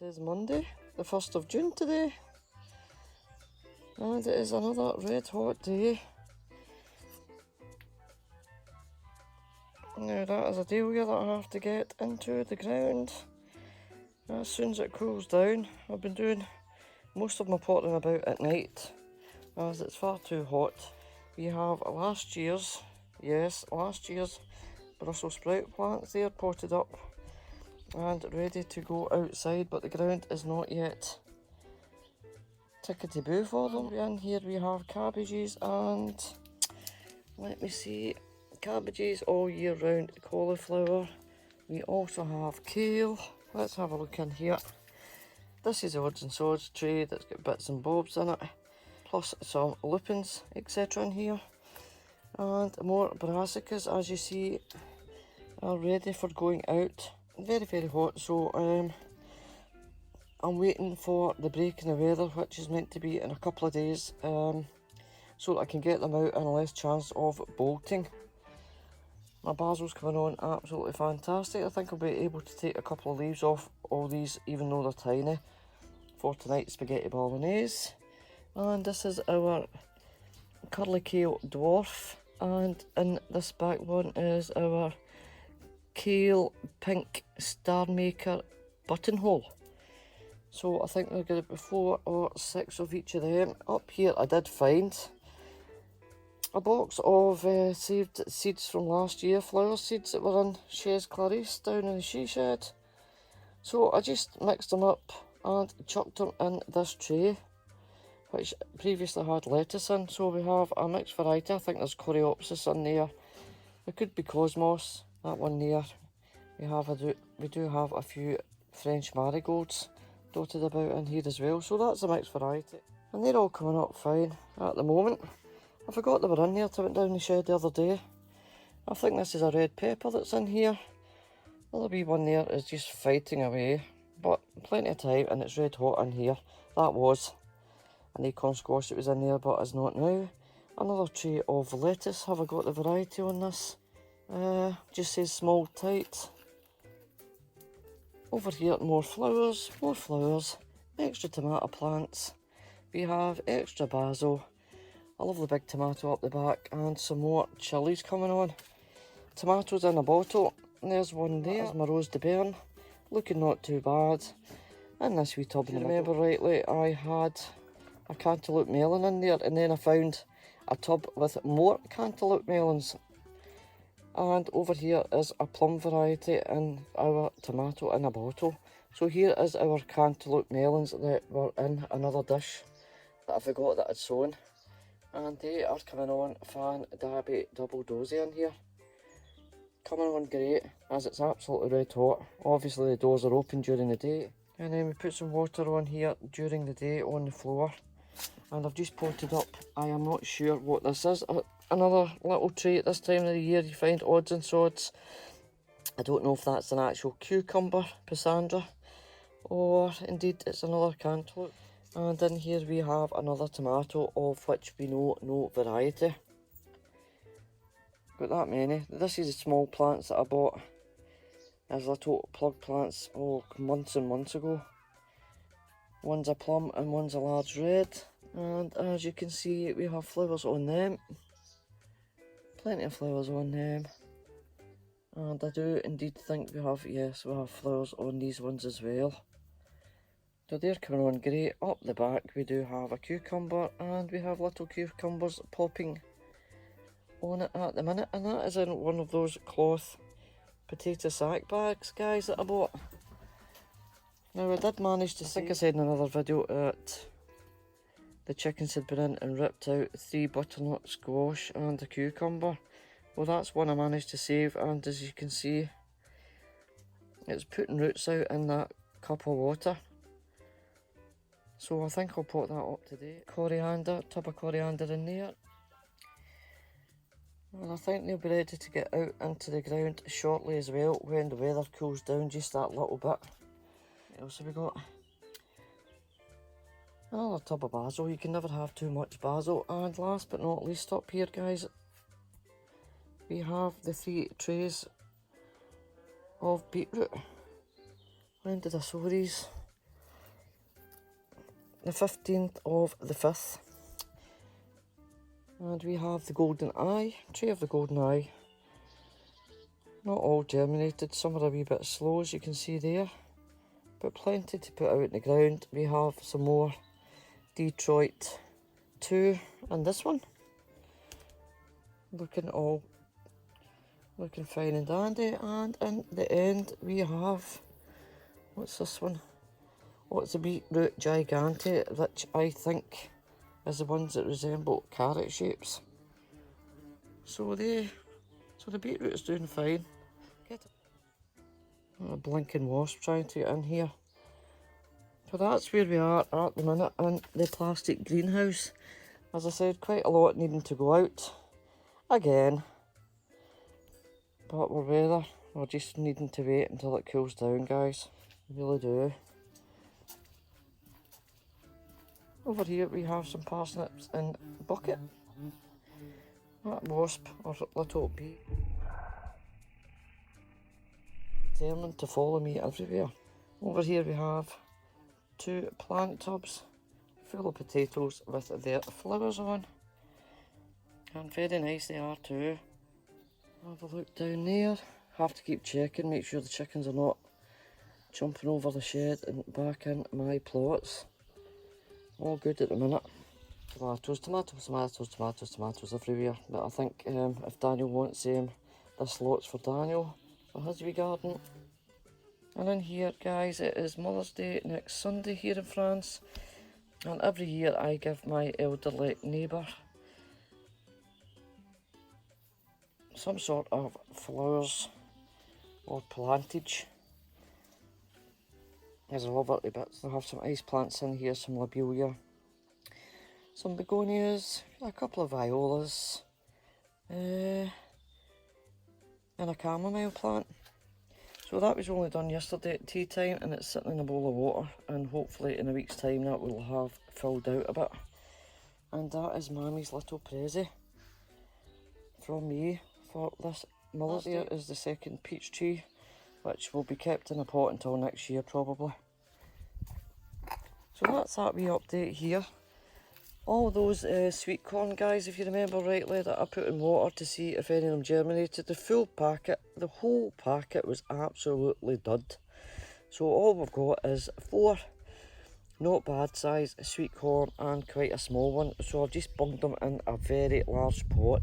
is Monday, the 1st of June today, and it is another red hot day. Now that is a dahlia that I have to get into the ground as soon as it cools down. I've been doing most of my potting about at night as it's far too hot. We have last year's Brussels sprout plants there potted up and ready to go outside, but the ground is not yet tickety-boo for them. And here we have cabbages and, let me see, cabbages all year round, cauliflower. We also have kale. Let's have a look in here. This is the odds and sods tray that's got bits and bobs in it, plus some lupins, etc. in here. And more brassicas, as you see, are ready for going out. Very, very hot, so I'm waiting for the break in the weather, which is meant to be in a couple of days, so that I can get them out and less chance of bolting. My basil's coming on absolutely fantastic. I think I'll be able to take a couple of leaves off all these, even though they're tiny, for tonight's spaghetti bolognese. And this is our curly kale dwarf, and in this back one is our kale pink star maker buttonhole. So I think there's going to be 4 or 6 of each of them. Up here I did find a box of saved seeds from last year, flower seeds that were in Chez Clarice down in the she shed. So I just mixed them up and chucked them in this tray, which previously had lettuce in. So we have a mixed variety. I think there's coreopsis in there. It could be cosmos, that one there. We do have a few French marigolds dotted about in here as well. So that's a mixed variety. And they're all coming up fine at the moment. I forgot they were in here till I went down the shed the other day. I think this is a red pepper that's in here. The other wee one there is just fighting away, but plenty of time, and it's red hot in here. That was an acorn squash that was in there, but is not now. Another tray of lettuce. Have I got the variety on this? Just says small tight. Over here, more flowers, extra tomato plants. We have extra basil, a lovely big tomato up the back, and some more chilies coming on. Tomatoes in a bottle, and there's one there. There's my Rose de Bern, looking not too bad. And this wee tub, if you remember rightly, I had a cantaloupe melon in there, and then I found a tub with more cantaloupe melons. And over here is a plum variety in our tomato in a bottle. So here is our cantaloupe melons that were in another dish that I forgot that I'd sown. And they are coming on fan-dabby double dozy in here. Coming on great, as it's absolutely red hot. Obviously the doors are open during the day. And then we put some water on here during the day on the floor. And I've just potted up, I am not sure what this is. Another little tray at this time of the year, you find odds and sods. I don't know if that's an actual cucumber, Pissandra, or indeed it's another cantaloupe. And in here we have another tomato, of which we know no variety. Got that many. This is the small plants that I bought as little plug plants, months and months ago. One's a plum and one's a large red. And as you can see, we have flowers on them. Plenty of flowers on them. And I do indeed think we have flowers on these ones as well. So they're coming on great. Up the back we do have a cucumber, and we have little cucumbers popping on it at the minute. And that is in one of those cloth potato sack bags, guys, that I bought. Now I did manage to, I think I said in another video that the chickens had been in and ripped out 3 butternut squash and a cucumber. Well, that's one I managed to save, and as you can see, it's putting roots out in that cup of water. So I think I'll pot that up today. Coriander, tub of coriander in there. And I think they'll be ready to get out into the ground shortly as well, when the weather cools down just that little bit. What else have we got? Another tub of basil. You can never have too much basil. And last but not least, up here, guys, we have the 3 trays of beetroot. When did I sow these? the 15th of the 5th. And we have the golden eye, tree of the golden eye. Not all germinated, some are a wee bit slow as you can see there. But plenty to put out in the ground. We have some more Detroit 2 and this one. Looking fine and dandy. And in the end we have, what's this one? What's the beetroot gigante, which I think is the ones that resemble carrot shapes. So the beetroot is doing fine. A blinking wasp trying to get in here. So that's where we are at the minute in the plastic greenhouse. As I said, quite a lot needing to go out again. But we're just needing to wait until it cools down, guys. We really do. Over here we have some parsnips in bucket. That wasp, or little bee, determined to follow me everywhere. Over here we have 2 plant tubs full of potatoes with their flowers on. And very nice they are too. Have a look down there. Have to keep checking, make sure the chickens are not jumping over the shed and back in my plots. All good at the minute. Tomatoes, tomatoes, tomatoes, tomatoes, tomatoes everywhere. But I think if Daniel wants this lot's for Daniel, for his wee garden. And in here, guys, it is Mother's Day next Sunday here in France. And every year I give my elderly neighbour some sort of flowers or plantage. There's a lovely bits. I have some ice plants in here, some lobelia, some begonias, a couple of violas, and a chamomile plant. So that was only done yesterday at tea time, and it's sitting in a bowl of water, and hopefully in a week's time that will have filled out a bit. And that is Mammy's little prezi from me for this Mother's Day. Here is the second peach tree, which will be kept in a pot until next year probably. So that's that wee update here. All those sweet corn, guys, if you remember rightly, that I put in water to see if any of them germinated, the full packet, the whole packet was absolutely dud. So all we've got is 4 not bad size sweet corn and quite a small one. So I've just bunged them in a very large pot,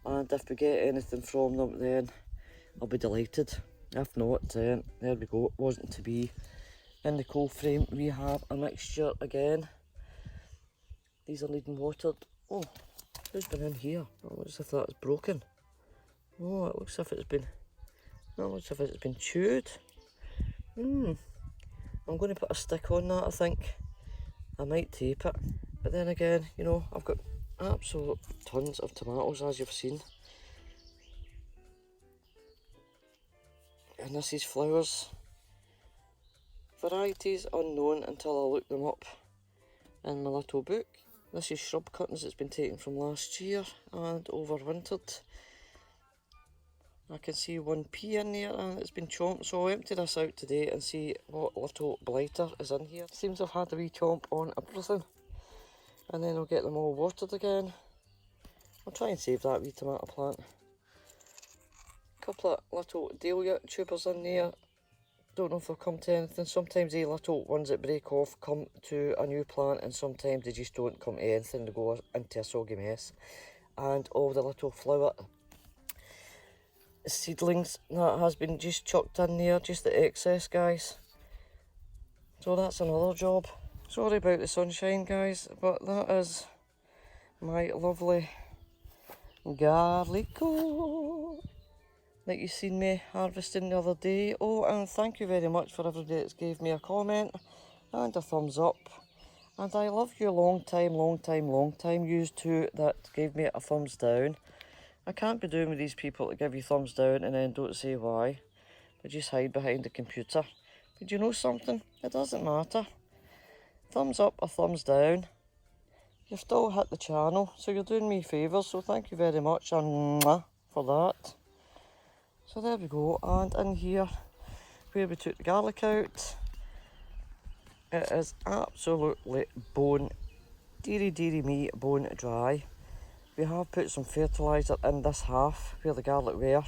and if we get anything from them then I'll be delighted. If not, then there we go, it wasn't to be. In the cold frame we have a mixture again. These are needing watered. Oh, who's been in here? Oh, it looks as if that's broken. Oh, it looks as if it's been chewed. I'm going to put a stick on that, I think. I might tape it. But then again, you know, I've got absolute tons of tomatoes, as you've seen. And this is flowers. Varieties unknown until I look them up in my little book. This is shrub cuttings that's been taken from last year and overwintered. I can see one pea in there and it's been chomped, so I'll empty this out today and see what little blighter is in here. Seems I've had a wee chomp on everything. And then I'll get them all watered again. I'll try and save that wee tomato plant. Couple of little dahlia tubers in there. Don't know if they'll come to anything. Sometimes the little ones that break off come to a new plant, and sometimes they just don't come to anything. They go into a soggy mess. And all the little flower seedlings that has been just chucked in there, just the excess, guys. So that's another job. Sorry about the sunshine, guys, but that is my lovely garlico that you seen me harvesting the other day. Oh, and thank you very much for everybody that's gave me a comment and a thumbs up. And I love you long time, you two that gave me a thumbs down. I can't be doing with these people that give you thumbs down and then don't say why. They just hide behind the computer. But you know something? It doesn't matter. Thumbs up or thumbs down, you've still hit the channel, so you're doing me favours, so thank you very much and mwah for that. So there we go, and in here where we took the garlic out, It is absolutely bone, deary me, bone dry. We have put some fertiliser in this half where the garlic were,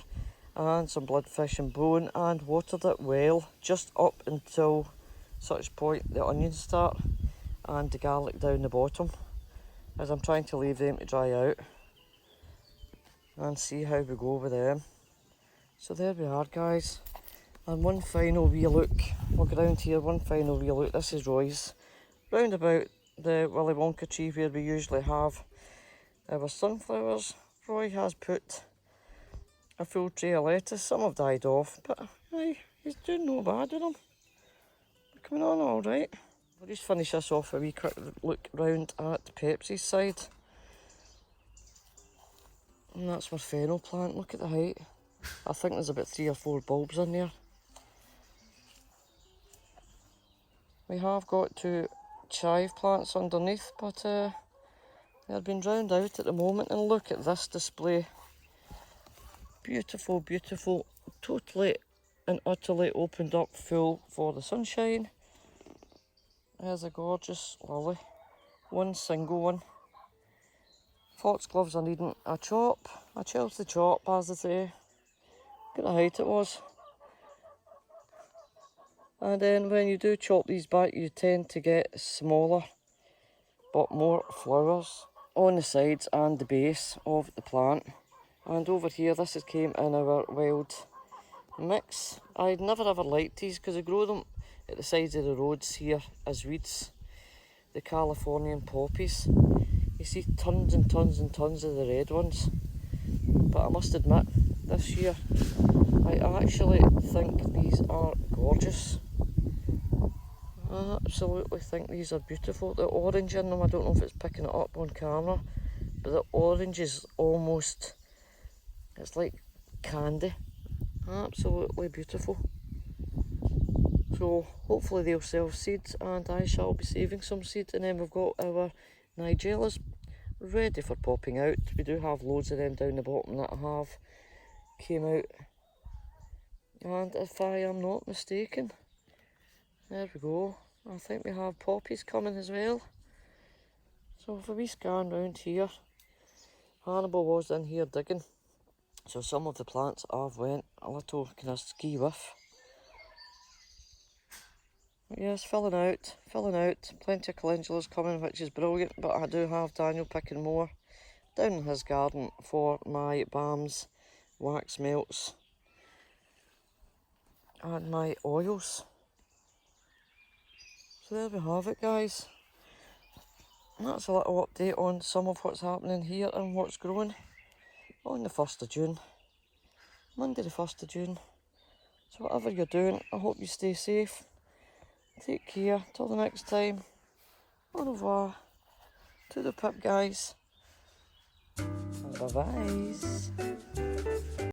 and some bloodfish and bone, and watered it well just up until such point the onions start and the garlic down the bottom, as I'm trying to leave them to dry out and see how we go with them. So there we are, guys, and one final wee look. We'll go round here, one final wee look. This is Roy's, round about the Willy Wonka tree where we usually have our sunflowers. Roy has put a full tray of lettuce. Some have died off, but aye, he's doing no bad with them. They're coming on all right. We'll just finish this off a wee quick look round at Pepsi's side. And that's our Fennel Plant. Look at the height. I think there's about 3 or 4 bulbs in there. We have got 2 chive plants underneath, but they're being drowned out at the moment. And look at this display. Beautiful, beautiful, totally and utterly opened up full for the sunshine. There's a gorgeous lily, one single one. Foxgloves are needing a chop, a Chelsea chop as they say. Look at the height it was. And then when you do chop these back, you tend to get smaller but more flowers on the sides and the base of the plant. And over here, this has came in our wild mix. I'd never ever liked these because I grow them at the sides of the roads here as weeds. The Californian Poppies. You see tons and tons and tons of the red ones. But I must admit, this year, I actually think these are gorgeous. I absolutely think these are beautiful. The orange in them, I don't know if it's picking it up on camera, but the orange is almost, it's like candy. Absolutely beautiful. So hopefully they'll sell seeds and I shall be saving some seeds. And then we've got our Nigellas ready for popping out. We do have loads of them down the bottom that have came out. And if I am not mistaken, there we go. I think we have poppies coming as well. So if we scan round here, Hannibal was in here digging. So some of the plants have went a little kind of ski whiff. But yes, filling out. Plenty of calendulas coming, which is brilliant. But I do have Daniel picking more down in his garden for my balms, wax melts, and my oils. So there we have it, guys. And that's a little update on some of what's happening here and what's growing on the 1st of June. Monday the 1st of June. So whatever you're doing, I hope you stay safe. Take care. Till the next time. Au revoir. To the pip, guys. Bye-bye.